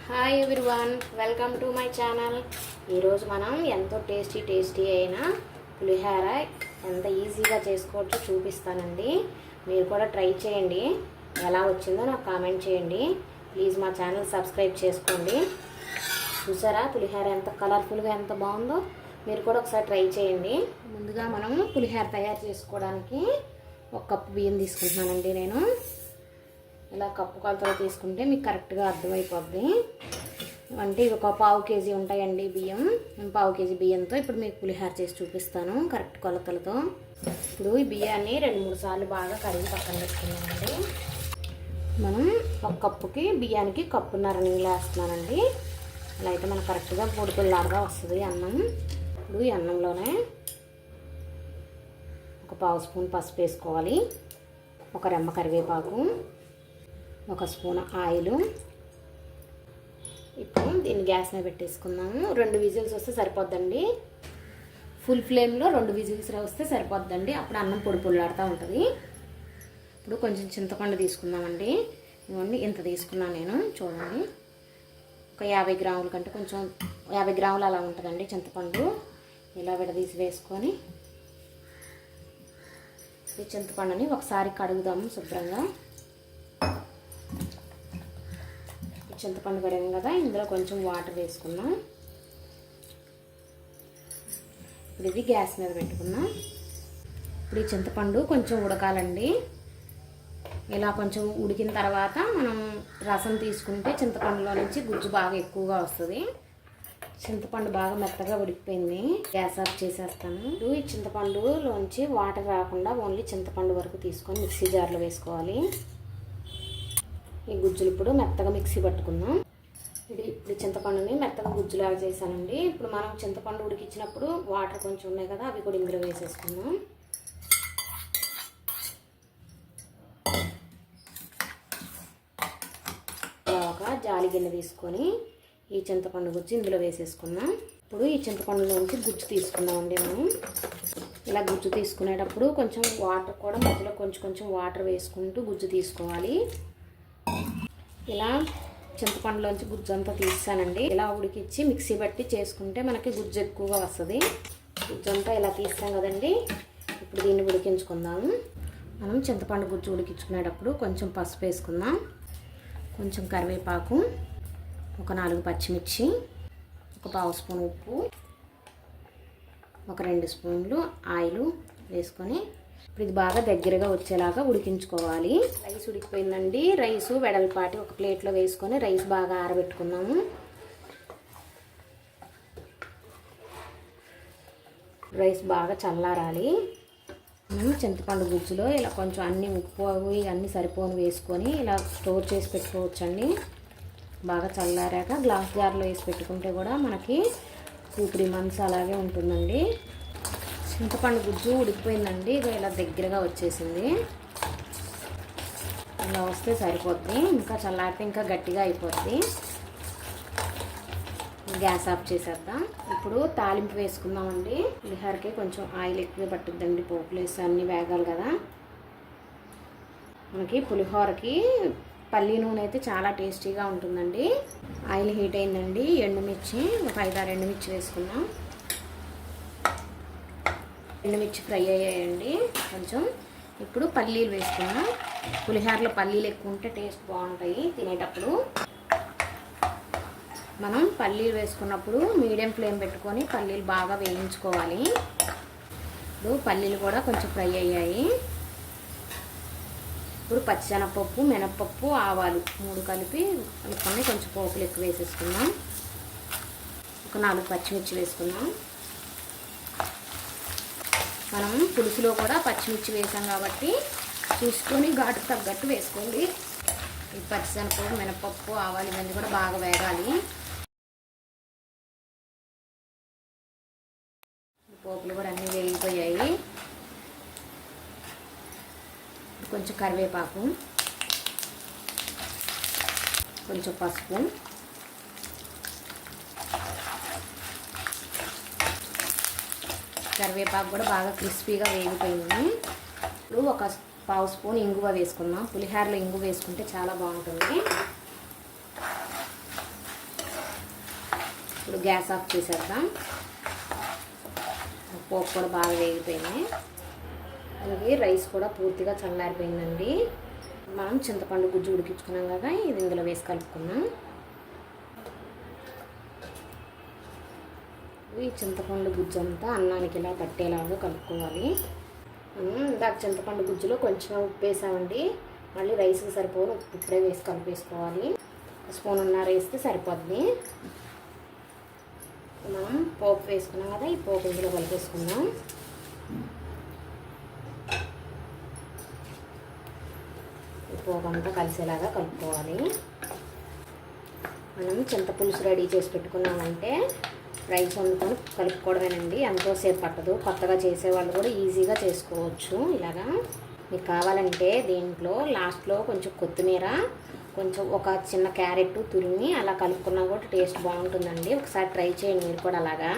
Hi everyone, welcome to my channel. ఈరోజు మనం ఎంతో టేస్టీ అయిన పులిహోర ఎంత ఈజీగా చేసుకోవచ్చో చూపిస్తానండి. మీరు కూడా ట్రై చేయండి. ఎలా వచ్చిందో నాకు కామెంట్ చేయండి. ప్లీజ్ మా ఛానల్ సబ్స్క్రైబ్ చేసుకోండి. చూసారా పులిహోర ఎంత కలర్ఫుల్గా ఎంత బాగుందో? మీరు కూడా ఒకసారి ట్రై చేయండి. ముందుగా మనం పులిహోర తయారు చేసుకోవడానికి 1 కప్పు బియ్యం తీసుకుంటున్నానండి. నేను ఇలా కప్పు కొలతలో తీసుకుంటే మీకు కరెక్ట్గా అర్థమైపోద్ది. అంటే ఇవి ఒక 1/2 కేజీ ఉంటాయండి బియ్యం. 1/2 కేజీ బియ్యంతో ఇప్పుడు మీకు పులిహోర చేసి చూపిస్తాను కరెక్ట్ కొలతలతో. ఇప్పుడు ఈ బియ్యాన్ని 2-3 సార్లు బాగా కడిగి పక్కన పెట్టుకున్నామండి. మనం 1 కప్పుకి బియ్యానికి 1.5 కప్పు నీళ్ళు వేస్తున్నానండి. ఇలా అయితే మనకు కరెక్ట్గా పొడిపిల్లాగా వస్తుంది అన్నం. ఇప్పుడు ఈ అన్నంలోనే 1/2 స్పూన్ పసుపు వేసుకోవాలి, 1 రెమ్మ కరివేపాకు, 1 స్పూన్ ఆయిల్. ఇప్పుడు దీన్ని గ్యాస్ మీద పెట్టేసుకుందాము. 2 విజిల్స్ వస్తే సరిపోద్దండి. ఫుల్ ఫ్లేమ్లో 2 విజిల్స్ వస్తే సరిపోద్దండి. అప్పుడు అన్నం పొడి పొడిలాడుతూ ఉంటుంది. ఇప్పుడు కొంచెం చింతపండు తీసుకుందామండి. ఇవన్నీ ఇంత తీసుకున్నాను నేను. చూడండి, ఒక 50 గ్రాముల కంటే కొంచెం 50 గ్రాములు అలా ఉంటుందండి చింతపండు. ఇలా విడదీసి వేసుకొని ఈ చింతపండుని ఒకసారి కడుగుదాము శుభ్రంగా. చింతపండు కడిగాం కదా, ఇందులో కొంచెం వాటర్ వేసుకున్నాం. ఇప్పుడు ఇది గ్యాస్ మీద పెట్టుకున్నాం. ఇప్పుడు ఈ చింతపండు కొంచెం ఉడకాలండి. ఇలా కొంచెం ఉడికిన తర్వాత మనం రసం తీసుకుంటే చింతపండులో నుంచి గుజ్జు బాగా ఎక్కువగా వస్తుంది. చింతపండు బాగా మెత్తగా ఉడికిపోయింది. గ్యాస్ ఆఫ్ చేసేస్తాను. ఇప్పుడు ఈ చింతపండులోంచి వాటర్ రాకుండా ఓన్లీ చింతపండు వరకు తీసుకొని మిక్సీ జార్లో వేసుకోవాలి. ఈ గుజ్జులు ఇప్పుడు మెత్తగా మిక్సీ పట్టుకుందాం. ఇప్పుడు చింతపండుని మెత్తగా గుజ్జులాగా చేశానండి. ఇప్పుడు మనం చింతపండు ఉడికించినప్పుడు వాటర్ కొంచెం ఉన్నాయి కదా, అవి కూడా ఇందులో వేసేసుకుందాం. ఒక జాలి గిన్నె తీసుకొని ఈ చింతపండు గుజ్జు ఇందులో వేసేసుకుందాం. ఇప్పుడు ఈ చింతపండులోంచి గుజ్జు తీసుకుందామండి. మనం ఇలా గుజ్జు తీసుకునేటప్పుడు కొంచెం వాటర్ కూడా మధ్యలో కొంచెం వాటర్ వేసుకుంటూ గుజ్జు తీసుకోవాలి. ఇలా చింతపండులోంచి గుజ్జు అంతా తీసానండి. ఇలా ఉడికిచ్చి మిక్సీ బట్టి చేసుకుంటే మనకి గుజ్జు ఎక్కువగా వస్తుంది. గుజ్జు అంతా ఇలా తీసాం కదండి. ఇప్పుడు దీన్ని ఉడికించుకుందాము. మనం చింతపండు గుజ్జు ఉడికించుకునేటప్పుడు కొంచెం పసుపు వేసుకుందాం, కొంచెం కరివేపాకు, ఒక 4 పచ్చిమిర్చి, ఒక 1/2 స్పూన్ ఉప్పు, ఒక 2 స్పూన్లు ఆయిల్ వేసుకొని ఇప్పుడు ఇది బాగా దగ్గరగా వచ్చేలాగా ఉడికించుకోవాలి. రైస్ ఉడికిపోయిందండి. రైసు వెడల్పాటి ఒక ప్లేట్లో వేసుకొని రైస్ బాగా ఆరబెట్టుకున్నాము. రైస్ బాగా చల్లారాలి. మనం చింతపండు గుజ్జులో ఇలా కొంచెం అన్ని ఉప్పు అన్నీ సరిపోని వేసుకొని ఇలా స్టోర్ చేసి పెట్టుకోవచ్చండి. బాగా చల్లారాక గ్లాస్ జార్లో వేసి పెట్టుకుంటే కూడా మనకి 2-3 మంత్స్ అలాగే ఉంటుందండి. చింతపండు గుజ్జు ఉడికిపోయిందండి. ఇది ఇలా దగ్గరగా వచ్చేసింది. ఇలా వస్తే సరిపోద్ది. ఇంకా చల్లారితే ఇంకా గట్టిగా అయిపోద్ది. గ్యాస్ ఆఫ్ చేసేద్దాం. ఇప్పుడు తాలింపు వేసుకుందామండి. పులిహోరకి కొంచెం ఆయిల్ ఎక్కువ పట్టుద్దండి. పోపులు వేసి అన్నీ వేగాలి కదా. మనకి పులిహోరకి పల్లి నూనె అయితే చాలా టేస్టీగా ఉంటుందండి. ఆయిల్ హీట్ అయిందండి. ఎండుమిర్చి ఒక 5-6 ఎండుమిర్చి వేసుకున్నాం. ఎండుమిర్చి ఫ్రై అయ్యాయండి కొంచెం. ఇప్పుడు పల్లీలు వేసుకున్నాం. పులిహోరలో పల్లీలు ఎక్కువ ఉంటే టేస్ట్ బాగుంటాయి తినేటప్పుడు. మనం పల్లీలు వేసుకున్నప్పుడు మీడియం ఫ్లేమ్ పెట్టుకొని పల్లీలు బాగా వేయించుకోవాలి. ఇప్పుడు పల్లీలు కూడా కొంచెం ఫ్రై అయ్యాయి. ఇప్పుడు పచ్చిశనగపప్పు, మినప్పప్పు, ఆవాలు 3 కలిపి కలుపుకొని కొంచెం పోపులు ఎక్కువ వేసేసుకుందాం. ఒక 4 పచ్చిమిర్చి వేసుకుందాం. మనం పులుసులో కూడా పచ్చిమిర్చి వేసాం కాబట్టి చూసుకొని ఘాటుకు తగ్గట్టు వేసుకోండి. ఈ పచ్చిశనగపప్పు, మినపప్పు, ఆవాలు ఇవన్నీ కూడా బాగా వేగాలి. పోపులు కూడా అన్నీ వేగిపోయాయి. కొంచెం కరివేపాకు, కొంచెం పసుపు, కరివేపాకు కూడా బాగా క్రిస్పీగా వేగిపోయింది. ఇప్పుడు ఒక 1/2 స్పూన్ ఇంగువ వేసుకుందాం. పులిహోరలో ఇంగువ వేసుకుంటే చాలా బాగుంటుంది. ఇప్పుడు గ్యాస్ ఆఫ్ చేసేద్దాం. పోపు కూడా బాగా వేగిపోయింది. అలాగే రైస్ కూడా పూర్తిగా చల్లారిపోయిందండి. మనం చింతపండు గుజ్జు ఉడికించుకున్నాం కదా, ఇది ఇందులో వేసి కలుపుకున్నాం. ఈ చింతపండు గుజ్జు అంతా అన్నానికి ఇలా పట్టేలాగా కలుపుకోవాలి. ఇందాక చింతపండు గుజ్జులో కొంచెం ఉప్పు వేసామండి. మళ్ళీ రైస్కి సరిపోను ఉప్పు ఇప్పుడే వేసి కలిపేసుకోవాలి. స్పూన్ ఉన్నర వేస్తే సరిపోద్ది. మనం పోపు వేసుకున్నాం కదా, ఈ పోపు ఇందులో కలిపేసుకుందాం. ఈ పోపు అంతా కలిసేలాగా కలుపుకోవాలి. మనం చింతపులుసు రెడీ చేసి పెట్టుకున్నామంటే రైస్ వండుకొని కలుపుకోవడమేనండి. ఎంతోసేపు పట్టదు. కొత్తగా చేసేవాళ్ళు కూడా ఈజీగా చేసుకోవచ్చు. ఇలాగా మీకు కావాలంటే దీంట్లో లాస్ట్లో కొంచెం కొత్తిమీర, కొంచెం ఒక చిన్న క్యారెట్ తురిమి అలా కలుపుకున్నా కూడా టేస్ట్ బాగుంటుందండి. ఒకసారి ట్రై చేయండి మీరు కూడా అలాగా.